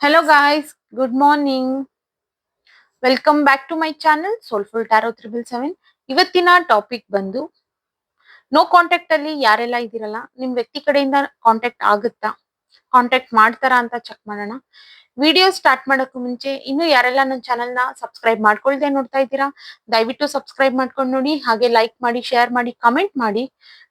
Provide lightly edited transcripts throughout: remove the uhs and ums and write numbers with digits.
Hello guys, good morning. Welcome back to my channel Soulful Tarot 777. ಇವತ್ತಿನ topic ಬಂದು no contact ಅಲ್ಲಿ ಯಾರೆಲ್ಲ ಇದ್ದೀರಲ್ಲ ನಿಮ್ ವ್ಯಕ್ತಿ ಕಡೆಯಿಂದ ಕಾಂಟ್ಯಾಕ್ಟ್ ಆಗುತ್ತಾ, ಕಾಂಟ್ಯಾಕ್ಟ್ ಮಾಡ್ತಾರಾ ಅಂತ ಚೆಕ್ ಮಾಡೋಣ. ವಿಡಿಯೋ ಸ್ಟಾರ್ಟ್ ಮಾಡೋಕ್ಕೂ ಮುಂಚೆ ಇನ್ನು ಯಾರೆಲ್ಲ ನನ್ನ ಚಾನೆಲ್ ನ ಸಬ್ಸ್ಕ್ರೈಬ್ ಮಾಡ್ಕೊಳ್ದೆ ನೋಡ್ತಾ ಇದ್ದೀರಾ ದಯವಿಟ್ಟು ಸಬ್ಸ್ಕ್ರೈಬ್ ಮಾಡ್ಕೊಂಡು ನೋಡಿ, ಹಾಗೆ ಲೈಕ್ ಮಾಡಿ, ಶೇರ್ ಮಾಡಿ, ಕಮೆಂಟ್ ಮಾಡಿ.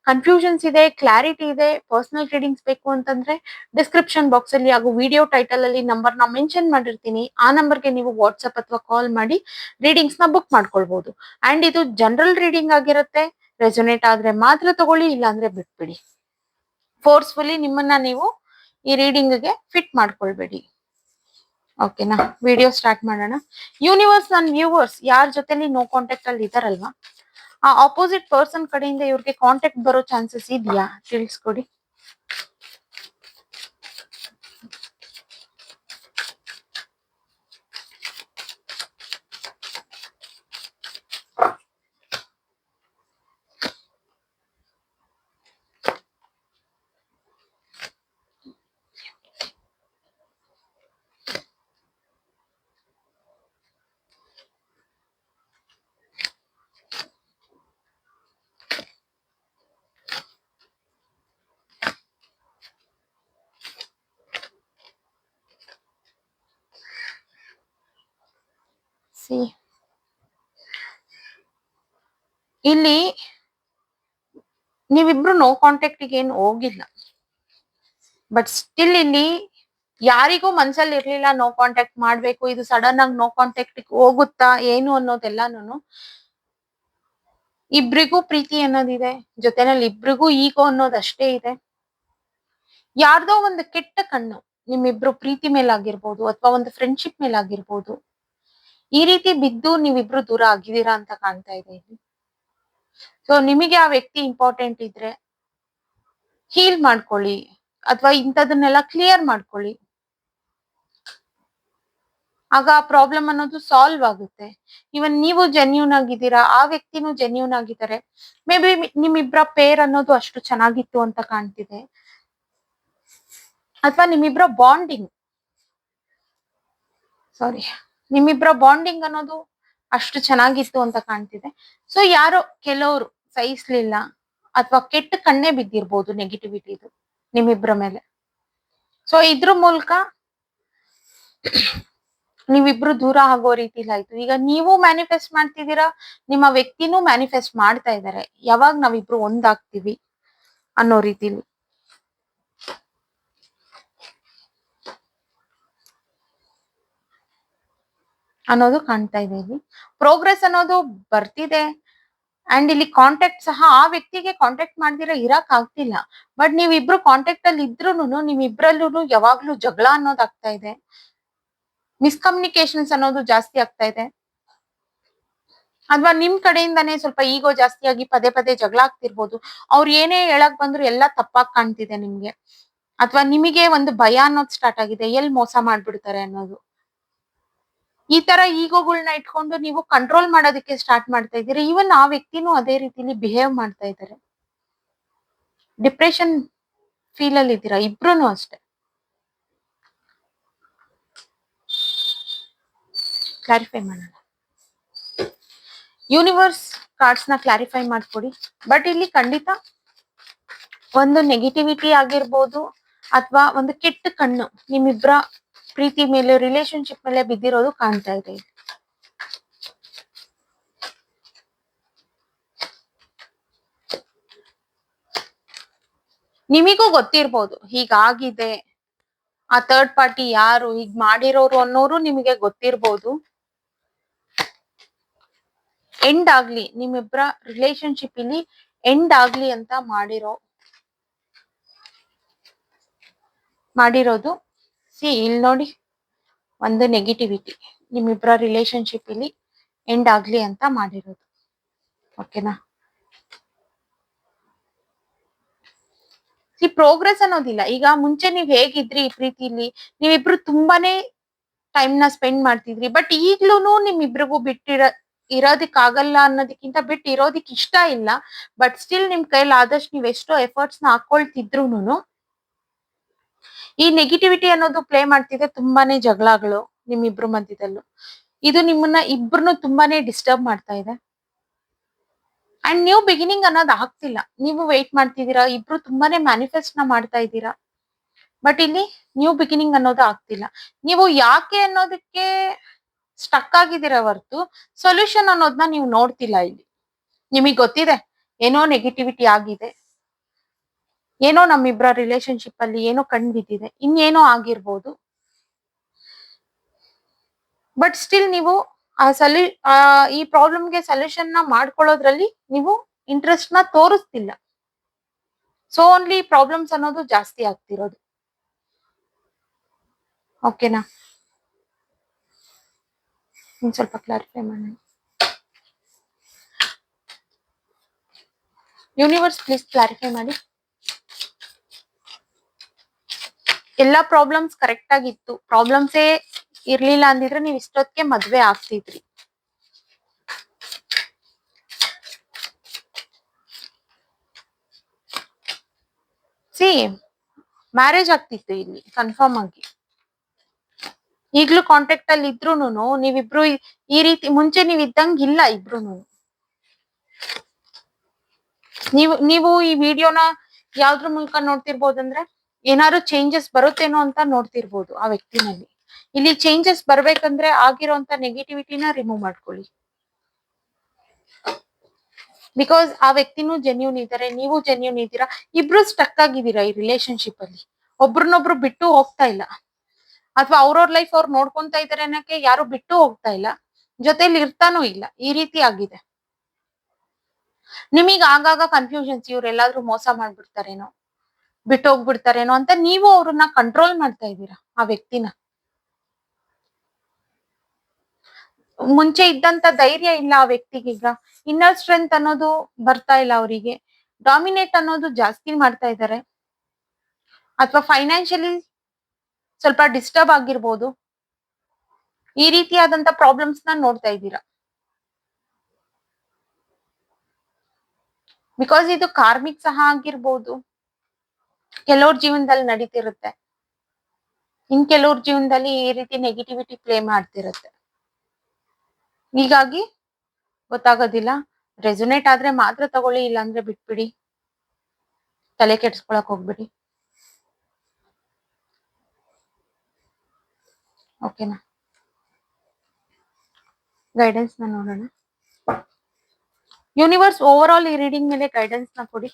ಕನ್ಫ್ಯೂಷನ್ಸ್ ಇದೆ, ಕ್ಲಾರಿಟಿ ಇದೆ, ಪರ್ಸನಲ್ ರೀಡಿಂಗ್ಸ್ ಬೇಕು ಅಂತಂದ್ರೆ ಡಿಸ್ಕ್ರಿಪ್ಷನ್ ಬಾಕ್ಸ್ ಅಲ್ಲಿ ಹಾಗೂ ವಿಡಿಯೋ ಟೈಟಲ್ ಅಲ್ಲಿ ನಂಬರ್ ನ ಮೆನ್ಷನ್ ಮಾಡಿರ್ತೀನಿ. ಆ ನಂಬರ್ಗೆ ನೀವು ವಾಟ್ಸ್ಆಪ್ ಅಥವಾ ಕಾಲ್ ಮಾಡಿ ರೀಡಿಂಗ್ಸ್ ನ ಬುಕ್ ಮಾಡ್ಕೊಳ್ಬಹುದು. ಅಂಡ್ ಇದು ಜನರಲ್ ರೀಡಿಂಗ್ ಆಗಿರುತ್ತೆ. ರೆಸೊನೇಟ್ ಆದ್ರೆ ಮಾತ್ರ ತಗೊಳ್ಳಿ, ಇಲ್ಲಾಂದ್ರೆ ಬಿಟ್ಬಿಡಿ. ಫೋರ್ಸ್ಫುಲಿ ನಿಮ್ಮನ್ನ ನೀವು ಈ ರೀಡಿಂಗ್ ಗೆ ಫಿಟ್ ಮಾಡ್ಕೊಳ್ಬೇಡಿ. ಓಕೆನಾ? ವಿಡಿಯೋ ಸ್ಟಾರ್ಟ್ ಮಾಡೋಣ. ಯೂನಿವರ್ಸ್ ಅಂಡ್ ವ್ಯೂವರ್ಸ್ ಯಾರ ಜೊತೆಲಿ ನೋ ಕಾಂಟ್ಯಾಕ್ಟ್ ಅಲ್ಲಿ ಇದಾರಲ್ವಾ, ಆ ಆಪೋಸಿಟ್ ಪರ್ಸನ್ ಕಡೆಯಿಂದ ಇವ್ರಿಗೆ ಕಾಂಟ್ಯಾಕ್ಟ್ ಬರೋ ಚಾನ್ಸಸ್ ಇದೆಯಾ ತಿಳಿಸ್ಕೊಡಿ. ಇಲ್ಲಿ ನೀವಿಬ್ರು ನೋ ಕಾಂಟ್ಯಾಕ್ಟ್ ಏನು ಹೋಗಿಲ್ಲ, ಬಟ್ ಸ್ಟಿಲ್ ಇಲ್ಲಿ ಯಾರಿಗೂ ಮನ್ಸಲ್ಲಿ ಇರ್ಲಿಲ್ಲ ನೋ ಕಾಂಟ್ಯಾಕ್ಟ್ ಮಾಡ್ಬೇಕು, ಇದು ಸಡನ್ ಆಗಿ ನೋ ಕಾಂಟ್ಯಾಕ್ಟ್ ಹೋಗುತ್ತಾ ಏನು ಅನ್ನೋದೆಲ್ಲಾನು. ಇಬ್ರಿಗೂ ಪ್ರೀತಿ ಅನ್ನೋದಿದೆ, ಜೊತೆನಲ್ಲಿ ಇಬ್ರಿಗೂ ಈಗೋ ಅನ್ನೋದಷ್ಟೇ ಇದೆ. ಯಾರ್ದೋ ಒಂದು ಕೆಟ್ಟ ಕಣ್ಣು ನಿಮ್ಮಿಬ್ರು ಪ್ರೀತಿ ಮೇಲಾಗಿರ್ಬೋದು ಅಥವಾ ಒಂದು ಫ್ರೆಂಡ್ಶಿಪ್ ಮೇಲಾಗಿರ್ಬೋದು, ಈ ರೀತಿ ಬಿದ್ದು ನೀವಿಬ್ರು ದೂರ ಆಗಿದ್ದೀರಾ ಅಂತ ಕಾಣ್ತಾ ಇದೆ ಇಲ್ಲಿ. ಸೊ ನಿಮಗೆ ಆ ವ್ಯಕ್ತಿ ಇಂಪಾರ್ಟೆಂಟ್ ಇದ್ರೆ ಹೀಲ್ ಮಾಡ್ಕೊಳ್ಳಿ ಅಥವಾ ಇಂಥದನ್ನೆಲ್ಲ ಕ್ಲಿಯರ್ ಮಾಡ್ಕೊಳ್ಳಿ. ಆಗ ಆ ಪ್ರಾಬ್ಲಮ್ ಅನ್ನೋದು ಸಾಲ್ವ್ ಆಗುತ್ತೆ. ಇವನ್ ನೀವು ಜೆನ್ಯೂನ್ ಆಗಿದ್ದೀರಾ, ಆ ವ್ಯಕ್ತಿನೂ ಜೆನ್ಯೂನ್ ಆಗಿದ್ದಾರೆ. ಮೇ ಬಿ ನಿಮ್ಮಿಬ್ರ ಪೇರ್ ಅನ್ನೋದು ಅಷ್ಟು ಚೆನ್ನಾಗಿತ್ತು ಅಂತ ಕಾಣ್ತಿದೆ, ಅಥವಾ ನಿಮ್ಮಿಬ್ರ ಬಾಂಡಿಂಗ್ ಅನ್ನೋದು ಅಷ್ಟು ಚೆನ್ನಾಗಿತ್ತು ಅಂತ ಕಾಣ್ತಿದೆ. ಸೊ ಯಾರೋ ಕೆಲವರು ಸಹಿಸ್ಲಿಲ್ಲ ಅಥವಾ ಕೆಟ್ಟ ಕಣ್ಣೇ ಬಿದ್ದಿರ್ಬೋದು ನೆಗೆಟಿವಿಟಿದು ನಿಮ್ಮಿಬ್ರ ಮೇಲೆ. ಸೊ ಇದ್ರ ಮೂಲಕ ನೀವಿಬ್ರು ದೂರ ಆಗೋ ರೀತಿಲಿ ಆಯ್ತು. ಈಗ ನೀವು ಮ್ಯಾನಿಫೆಸ್ಟ್ ಮಾಡ್ತಿದ್ದೀರಾ, ನಿಮ್ಮ ವ್ಯಕ್ತಿನೂ ಮ್ಯಾನಿಫೆಸ್ಟ್ ಮಾಡ್ತಾ ಇದ್ದಾರೆ, ಯಾವಾಗ ನಾವಿಬ್ರು ಒಂದಾಗ್ತೀವಿ ಅನ್ನೋ ರೀತಿಲಿ. ಅನ್ನೋದು ಕಾಣ್ತಾ ಇದೆ ಇಲ್ಲಿ. ಪ್ರೋಗ್ರೆಸ್ ಅನ್ನೋದು ಬರ್ತಿದೆ. ಅಂಡ್ ಇಲ್ಲಿ ಕಾಂಟ್ಯಾಕ್ಟ್ ಸಹ ಆ ವ್ಯಕ್ತಿಗೆ ಕಾಂಟ್ಯಾಕ್ಟ್ ಮಾಡ್ದಿರ ಇರಕ್ ಆಗ್ತಿಲ್ಲ, ಬಟ್ ನೀವಿಬ್ರು ಕಾಂಟ್ಯಾಕ್ಟ್ ಅಲ್ಲಿ ಇದ್ರೂನು ನಿಮ್ಮಿಬ್ರಲ್ಲೂ ಯಾವಾಗ್ಲೂ ಜಗಳ ಅನ್ನೋದು ಆಗ್ತಾ ಇದೆ, ಮಿಸ್ಕಮ್ಯುನಿಕೇಶನ್ಸ್ ಅನ್ನೋದು ಜಾಸ್ತಿ ಆಗ್ತಾ ಇದೆ. ಅಥವಾ ನಿಮ್ ಕಡೆಯಿಂದಾನೇ ಸ್ವಲ್ಪ ಈಗೋ ಜಾಸ್ತಿ ಆಗಿ ಪದೇ ಪದೇ ಜಗಳ ಆಗ್ತಿರ್ಬೋದು. ಅವ್ರು ಏನೇ ಹೇಳಕ್ ಬಂದ್ರು ಎಲ್ಲ ತಪ್ಪಾಗಿ ಕಾಣ್ತಿದೆ ನಿಮ್ಗೆ, ಅಥವಾ ನಿಮಗೆ ಒಂದು ಭಯ ಅನ್ನೋದು ಸ್ಟಾರ್ಟ್ ಆಗಿದೆ, ಎಲ್ಲಿ ಮೋಸ ಮಾಡ್ಬಿಡ್ತಾರೆ ಅನ್ನೋದು. ಈ ತರ ಈಗೋಗಳನ್ನ ಇಟ್ಕೊಂಡು ನೀವು ಕಂಟ್ರೋಲ್ ಮಾಡೋದಕ್ಕೆ ಸ್ಟಾರ್ಟ್ ಮಾಡ್ತಾ ಇದ್ದೀರಿ. ಈವನ್ ಆ ವ್ಯಕ್ತಿನೂ ಅದೇ ರೀತಿಲಿ ಬಿಹೇವ್ ಮಾಡ್ತಾ ಇದ್ದಾರೆ. ಡಿಪ್ರೆಷನ್ ಫೀಲ್ ಅಲ್ಲಿ ಇದ್ದೀರಾ ಇಬ್ರು ಅಷ್ಟೇ. ಕ್ಲಾರಿಫೈ ಮಾಡೋಣ. ಯೂನಿವರ್ಸ್ ಕಾರ್ಡ್ಸ್ ನ ಕ್ಲಾರಿಫೈ ಮಾಡ್ಕೊಡಿ. ಬಟ್ ಇಲ್ಲಿ ಖಂಡಿತ ಒಂದು ನೆಗೆಟಿವಿಟಿ ಆಗಿರ್ಬೋದು ಅಥವಾ ಒಂದು ಕೆಟ್ಟ ಕಣ್ಣು ನಿಮ್ಮಿಬ್ರ ಪ್ರೀತಿ ಮೇಲೆ, ರಿಲೇಶನ್ಶಿಪ್ ಮೇಲೆ ಬಿದ್ದಿರೋದು ಕಾಣ್ತಾ ಇದೆ. ನಿಮಿಗೂ ಗೊತ್ತಿರ್ಬೋದು ಹೀಗಾಗಿದೆ, ಆ ಥರ್ಡ್ ಪಾರ್ಟಿ ಯಾರು, ಹೀಗ್ ಮಾಡಿರೋರು ಅನ್ನೋರು ನಿಮಗೆ ಗೊತ್ತಿರ್ಬೋದು. ಎಂಡ್ ಆಗ್ಲಿ, ನಿಮ್ಮಿಬ್ರ ರಿಲೇಶನ್ಶಿಪ್ ಇಲ್ಲಿ ಎಂಡ್ ಆಗ್ಲಿ ಅಂತ ಮಾಡಿರೋದು. ಇಲ್ಲಿ ನೋಡಿ, ಒಂದು ನೆಗೆಟಿವಿಟಿ ನಿಮ್ಮಿಬ್ರ ರಿಲೇಶನ್ಶಿಪ್ ಇಲ್ಲಿ ಎಂಡ್ ಆಗ್ಲಿ ಅಂತ ಮಾಡಿರೋದು. ಓಕೆನಾ? ಪ್ರೋಗ್ರೆಸ್ ಅನ್ನೋದಿಲ್ಲ. ಈಗ ಮುಂಚೆ ನೀವ್ ಹೇಗಿದ್ರಿ ಈ ಪ್ರೀತಿಲಿ, ನೀವಿಬ್ರು ತುಂಬಾನೇ ಟೈಮ್ ನ ಸ್ಪೆಂಡ್ ಮಾಡ್ತಿದ್ರಿ, ಬಟ್ ಈಗ್ಲೂನು ನಿಮ್ಮಿಬ್ರಿಗೂ ಇರೋದಿಕ್ಕಾಗಲ್ಲ ಅನ್ನೋದಕ್ಕಿಂತ ಬಿಟ್ಟು ಇರೋದಿಕ್ ಇಷ್ಟ ಇಲ್ಲ. ಬಟ್ ಸ್ಟಿಲ್ ನಿಮ್ ಕೈಲಿ ಆದಷ್ಟು ನೀವ್ ಎಷ್ಟೋ ಎಫರ್ಟ್ಸ್ ನ ಹಾಕೊಳ್ತಿದ್ರುನು ಈ ನೆಗೆಟಿವಿಟಿ ಅನ್ನೋದು ಪ್ಲೇ ಮಾಡ್ತಿದೆ ತುಂಬಾನೇ ಜಗಳಗಳು ನಿಮ್ಮಿಬ್ರು ಮಧ್ಯದಲ್ಲೂ. ಇದು ನಿಮ್ಮನ್ನ ಇಬ್ರನ್ನು ತುಂಬಾನೇ ಡಿಸ್ಟರ್ಬ್ ಮಾಡ್ತಾ ಇದೆ. ಅಂಡ್ ನ್ಯೂ ಬಿಗಿನಿಂಗ್ ಅನ್ನೋದು ಆಗ್ತಿಲ್ಲ. ನೀವು ವೇಟ್ ಮಾಡ್ತಿದ್ದೀರಾ, ಇಬ್ರು ತುಂಬಾನೇ ಮ್ಯಾನಿಫೆಸ್ಟ್ ನ ಮಾಡ್ತಾ ಇದ್ದೀರಾ. ಬಟ್ ಇಲ್ಲಿ ನ್ಯೂ ಬಿಗಿನಿಂಗ್ ಅನ್ನೋದು ಆಗ್ತಿಲ್ಲ. ನೀವು ಯಾಕೆ ಅನ್ನೋದಕ್ಕೆ ಸ್ಟಕ್ ಆಗಿದ್ದೀರಾ ಹೊರತು ಸೊಲ್ಯೂಷನ್ ಅನ್ನೋದನ್ನ ನೀವು ನೋಡ್ತಿಲ್ಲ ಇಲ್ಲಿ. ನಿಮಗ್ ಗೊತ್ತಿದೆ ಏನೋ ನೆಗೆಟಿವಿಟಿ ಆಗಿದೆ, ಏನೋ ನಮ್ಮಿಬ್ರ ರಿಲೇಶನ್ಶಿಪ್ ಅಲ್ಲಿ ಏನೋ ಕಂಡು ಬಿದ್ದಿದೆ, ಇನ್ನೇನೋ ಆಗಿರ್ಬೋದು. ಬಟ್ ಸ್ಟಿಲ್ ನೀವು ಈ ಪ್ರಾಬ್ಲಮ್ಗೆ ಸೊಲ್ಯೂಷನ್ ನ ಮಾಡ್ಕೊಳ್ಳೋದ್ರಲ್ಲಿ ನೀವು ಇಂಟ್ರೆಸ್ಟ್ ನ ತೋರಿಸ್ತಿಲ್ಲ. ಸೊ ಓನ್ಲಿ ಪ್ರಾಬ್ಲಮ್ಸ್ ಅನ್ನೋದು ಜಾಸ್ತಿ ಆಗ್ತಿರೋದು. ಓಕೆನಾ? ಇನ್ ಸ್ವಲ್ಪ ಕ್ಲಾರಿಫೈ ಮಾಡೋಣ. ಯೂನಿವರ್ಸ್ ಪ್ಲೀಸ್ ಕ್ಲಾರಿಫೈ ಮಾಡಿ. ಎಲ್ಲಾ ಪ್ರಾಬ್ಲಮ್ಸ್ ಕರೆಕ್ಟ್ ಆಗಿತ್ತು, ಪ್ರಾಬ್ಲಮ್ಸೇ ಇರ್ಲಿಲ್ಲ ಅಂದಿದ್ರೆ ನೀವ್ ಇಷ್ಟೊತ್ತಿಗೆ ಮದ್ವೆ ಆಗ್ತಿದ್ರಿ. ಸಿ ಮ್ಯಾರೇಜ್ ಆಗ್ತಿತ್ತು ಇಲ್ಲಿ ಕನ್ಫರ್ಮ್ ಆಗಿ. ಈಗ್ಲೂ ಕಾಂಟ್ಯಾಕ್ಟ್ ಅಲ್ಲಿ ಇದ್ರೂನು ನೀವಿಬ್ರು ಈ ರೀತಿ ಮುಂಚೆ ನೀವ್ ಇದ್ದಂಗ್ ಇಲ್ಲ ಇಬ್ರುನು. ನೀವು ಈ ವಿಡಿಯೋನ ಯಾವ್ದ್ರ ಮೂಲಕ ನೋಡ್ತಿರ್ಬೋದಂದ್ರೆ ಏನಾದ್ರು ಚೇಂಜಸ್ ಬರುತ್ತೇನೋ ಅಂತ ನೋಡ್ತಿರ್ಬೋದು ಆ ವ್ಯಕ್ತಿನಲ್ಲಿ. ಇಲ್ಲಿ ಚೇಂಜಸ್ ಬರ್ಬೇಕಂದ್ರೆ ಆಗಿರೋಂತ ನೆಗೆಟಿವಿಟಿನ ರಿಮೂವ್ ಮಾಡ್ಕೊಳ್ಳಿ. ಬಿಕಾಸ್ ಆ ವ್ಯಕ್ತಿನೂ ಜೆನ್ಯೂನ್ ಇದ್ದಾರೆ, ನೀವು ಜೆನ್ಯೂನ್ ಇದ್ದೀರಾ, ಇಬ್ರು ಸ್ಟಕ್ ಆಗಿದ್ದೀರಾ ಈ ರಿಲೇಶನ್ಶಿಪ್ ಅಲ್ಲಿ. ಒಬ್ರನ್ನೊಬ್ರು ಬಿಟ್ಟು ಹೋಗ್ತಾ ಇಲ್ಲ, ಅಥವಾ ಅವ್ರವ್ರ ಲೈಫ್ ಅವ್ರು ನೋಡ್ಕೊಂತ ಇದಾರೆ ಅನ್ನಕ್ಕೆ ಯಾರು ಬಿಟ್ಟು ಹೋಗ್ತಾ ಇಲ್ಲ, ಜೊತೆಲಿ ಇರ್ತಾನೂ ಇಲ್ಲ. ಈ ರೀತಿ ಆಗಿದೆ. ನಿಮಗ್ ಆಗಾಗ ಕನ್ಫ್ಯೂಷನ್ಸ್, ಇವ್ರೆಲ್ಲಾದ್ರೂ ಮೋಸ ಮಾಡ್ಬಿಡ್ತಾರೇನೋ, ಬಿಟ್ಟು ಹೋಗ್ಬಿಡ್ತಾರೇನೋ ಅಂತ ನೀವು ಅವ್ರನ್ನ ಕಂಟ್ರೋಲ್ ಮಾಡ್ತಾ ಇದ್ದೀರಾ ಆ ವ್ಯಕ್ತಿನ. ಮುಂಚೆ ಇದ್ದಂತ ಧೈರ್ಯ ಇಲ್ಲ ಆ ವ್ಯಕ್ತಿಗೆ. ಈಗ ಇನ್ನರ್ ಸ್ಟ್ರೆಂತ್ ಅನ್ನೋದು ಬರ್ತಾ ಇಲ್ಲ ಅವರಿಗೆ. ಡಾಮಿನೇಟ್ ಅನ್ನೋದು ಜಾಸ್ತಿ ಮಾಡ್ತಾ ಇದ್ದಾರೆ, ಅಥವಾ ಫೈನಾನ್ಷಿಯಲಿ ಸ್ವಲ್ಪ ಡಿಸ್ಟರ್ಬ್ ಆಗಿರ್ಬೋದು. ಈ ರೀತಿಯಾದಂತ ಪ್ರಾಬ್ಲಮ್ಸ್ ನ ನೋಡ್ತಾ ಇದ್ದೀರಾ. ಬಿಕಾಸ್ ಇದು ಕಾರ್ಮಿಕ್ ಸಹ ಆಗಿರ್ಬೋದು, ಕೆಲವ್ರ ಜೀವನದಲ್ಲಿ ನಡೀತಿರುತ್ತೆ, ಇನ್ ಕೆಲವ್ರ ಜೀವನದಲ್ಲಿ ಈ ರೀತಿ ನೆಗೆಟಿವಿಟಿ ಪ್ಲೇ ಮಾಡ್ತಿರುತ್ತೆ. ಹೀಗಾಗಿ ಗೊತ್ತಾಗೋದಿಲ್ಲ. ರೆಸೊನೇಟ್ ಆದ್ರೆ ಮಾತ್ರ ತಗೊಳ್ಳಿ, ಇಲ್ಲಾಂದ್ರೆ ಬಿಟ್ಬಿಡಿ, ತಲೆ ಕೆಡ್ಸ್ಕೊಳಕ್ ಹೋಗ್ಬಿಡಿ. ಓಕೆನಾ? ಗೈಡೆನ್ಸ್ ನ ನೋಡೋಣ. ಯೂನಿವರ್ಸ್ ಓವರ್ ಆಲ್ ಈ ರೀಡಿಂಗ್ ಮೇಲೆ ಗೈಡೆನ್ಸ್ ನ ಕೊಡಿ.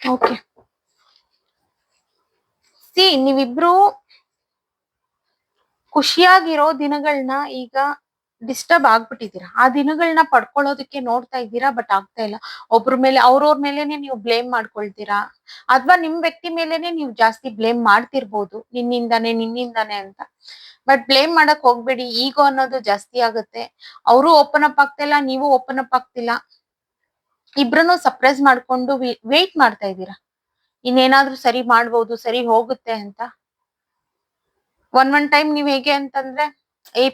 ಓಕೆ, ಸಿ ನೀವಿಬ್ರು ಖುಷಿಯಾಗಿರೋ ದಿನಗಳನ್ನ ಈಗ ಡಿಸ್ಟರ್ಬ್ ಆಗ್ಬಿಟ್ಟಿದ್ದೀರಾ. ಆ ದಿನಗಳನ್ನ ಪಡ್ಕೊಳ್ಳೋದಕ್ಕೆ ನೋಡ್ತಾ ಇದ್ದೀರಾ, ಬಟ್ ಆಗ್ತಾ ಇಲ್ಲ. ಒಬ್ರ ಮೇಲೆ ಅವ್ರವ್ರ ಮೇಲೆನೆ ನೀವು ಬ್ಲೇಮ್ ಮಾಡ್ಕೊಳ್ತೀರಾ, ಅಥವಾ ನಿಮ್ ವ್ಯಕ್ತಿ ಮೇಲೆನೆ ನೀವು ಜಾಸ್ತಿ ಬ್ಲೇಮ್ ಮಾಡ್ತಿರ್ಬೋದು, ನಿನ್ನಿಂದಾನೆ ಅಂತ. ಬಟ್ ಬ್ಲೇಮ್ ಮಾಡಕ್ ಹೋಗ್ಬೇಡಿ, ಈಗೋ ಅನ್ನೋದು ಜಾಸ್ತಿ ಆಗುತ್ತೆ. ಅವರು ಓಪನ್ ಅಪ್ ಆಗ್ತಿಲ್ಲ, ನೀವು ಓಪನ್ ಅಪ್ ಆಗ್ತಿಲ್ಲ. ಇಬ್ರನ್ನು ಸಪ್ರೆಸ್ ಮಾಡ್ಕೊಂಡು ವೇಟ್ ಮಾಡ್ತಾ ಇದ್ದೀರಾ, ಇನ್ನೇನಾದ್ರೂ ಸರಿ ಮಾಡ್ಬೋದು, ಸರಿ ಹೋಗುತ್ತೆ ಅಂತ. ಒಂದ್ ಟೈಮ್ ನೀವ್ ಹೇಗೆ ಅಂತಂದ್ರೆ,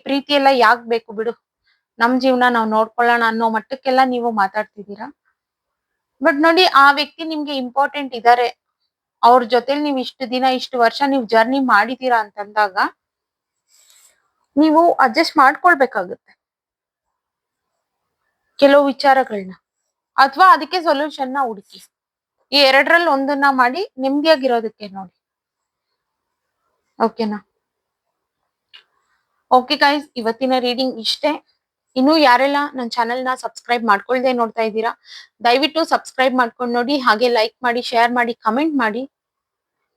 ಪ್ರೀತಿ ಎಲ್ಲ ಯಾಕ್ ಬೇಕು ಬಿಡು, ನಮ್ ಜೀವನ ನಾವ್ ನೋಡ್ಕೊಳ್ಳೋಣ ಅನ್ನೋ ಮಟ್ಟಕ್ಕೆಲ್ಲ ನೀವು ಮಾತಾಡ್ತಿದ್ದೀರಾ. ಬಟ್ ನೋಡಿ, ಆ ವ್ಯಕ್ತಿ ನಿಮ್ಗೆ ಇಂಪಾರ್ಟೆಂಟ್ ಇದಾರೆ. ಅವ್ರ ಜೊತೆಲಿ ನೀವ್ ಇಷ್ಟು ದಿನ ಇಷ್ಟು ವರ್ಷ ನೀವು ಜರ್ನಿ ಮಾಡಿದೀರಾ ಅಂತಂದಾಗ ನೀವು ಅಡ್ಜಸ್ಟ್ ಮಾಡ್ಕೊಳ್ಬೇಕಾಗುತ್ತೆ ಕೆಲವು ವಿಚಾರಗಳನ್ನ, ಅಥವಾ ಅದಕ್ಕೆ ಸೊಲ್ಯೂಷನ್ ನ ಹುಡುಕಿ. ಈ ಎರಡರಲ್ಲಿ ಒಂದನ್ನ ಮಾಡಿ ನೆಮ್ಮದಿಯಾಗಿರೋದಕ್ಕೆ ನೋಡಿ. ಓಕೆನಾ? ಓಕೆ ಗೈಸ್, ಇವತ್ತಿನ ರೀಡಿಂಗ್ ಇಷ್ಟೇ. ಇನ್ನು ಯಾರೆಲ್ಲ ನನ್ನ ಚಾನೆಲ್ ನ ಸಬ್ಸ್ಕ್ರೈಬ್ ಮಾಡ್ಕೊಳ್ದೆ ನೋಡ್ತಾ ಇದ್ದೀರಾ, ದಯವಿಟ್ಟು ಸಬ್ಸ್ಕ್ರೈಬ್ ಮಾಡ್ಕೊಂಡು ನೋಡಿ. ಹಾಗೆ ಲೈಕ್ ಮಾಡಿ, ಶೇರ್ ಮಾಡಿ, ಕಮೆಂಟ್ ಮಾಡಿ.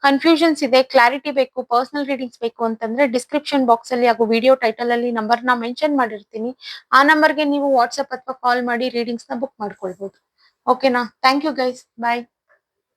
ಕನ್ಫ್ಯೂಷನ್ಸ್ ಇದೆ, ಕ್ಲಾರಿಟಿ ಬೇಕು, ಪರ್ಸನಲ್ ರೀಡಿಂಗ್ಸ್ ಬೇಕು ಅಂತಂದ್ರೆ ಡಿಸ್ಕ್ರಿಪ್ಷನ್ ಬಾಕ್ಸ್ ಅಲ್ಲಿ ಹಾಗೂ ವಿಡಿಯೋ ಟೈಟಲ್ ಅಲ್ಲಿ ನಂಬರ್ ನ ಮೆನ್ಷನ್ ಮಾಡಿರ್ತೀನಿ. ಆ ನಂಬರ್ಗೆ ನೀವು ವಾಟ್ಸ್ಆಪ್ ಅಥವಾ ಕಾಲ್ ಮಾಡಿ ರೀಡಿಂಗ್ಸ್ ನ ಬುಕ್ ಮಾಡ್ಕೊಳ್ಬಹುದು. ಓಕೆನಾ? Thank you guys, bye.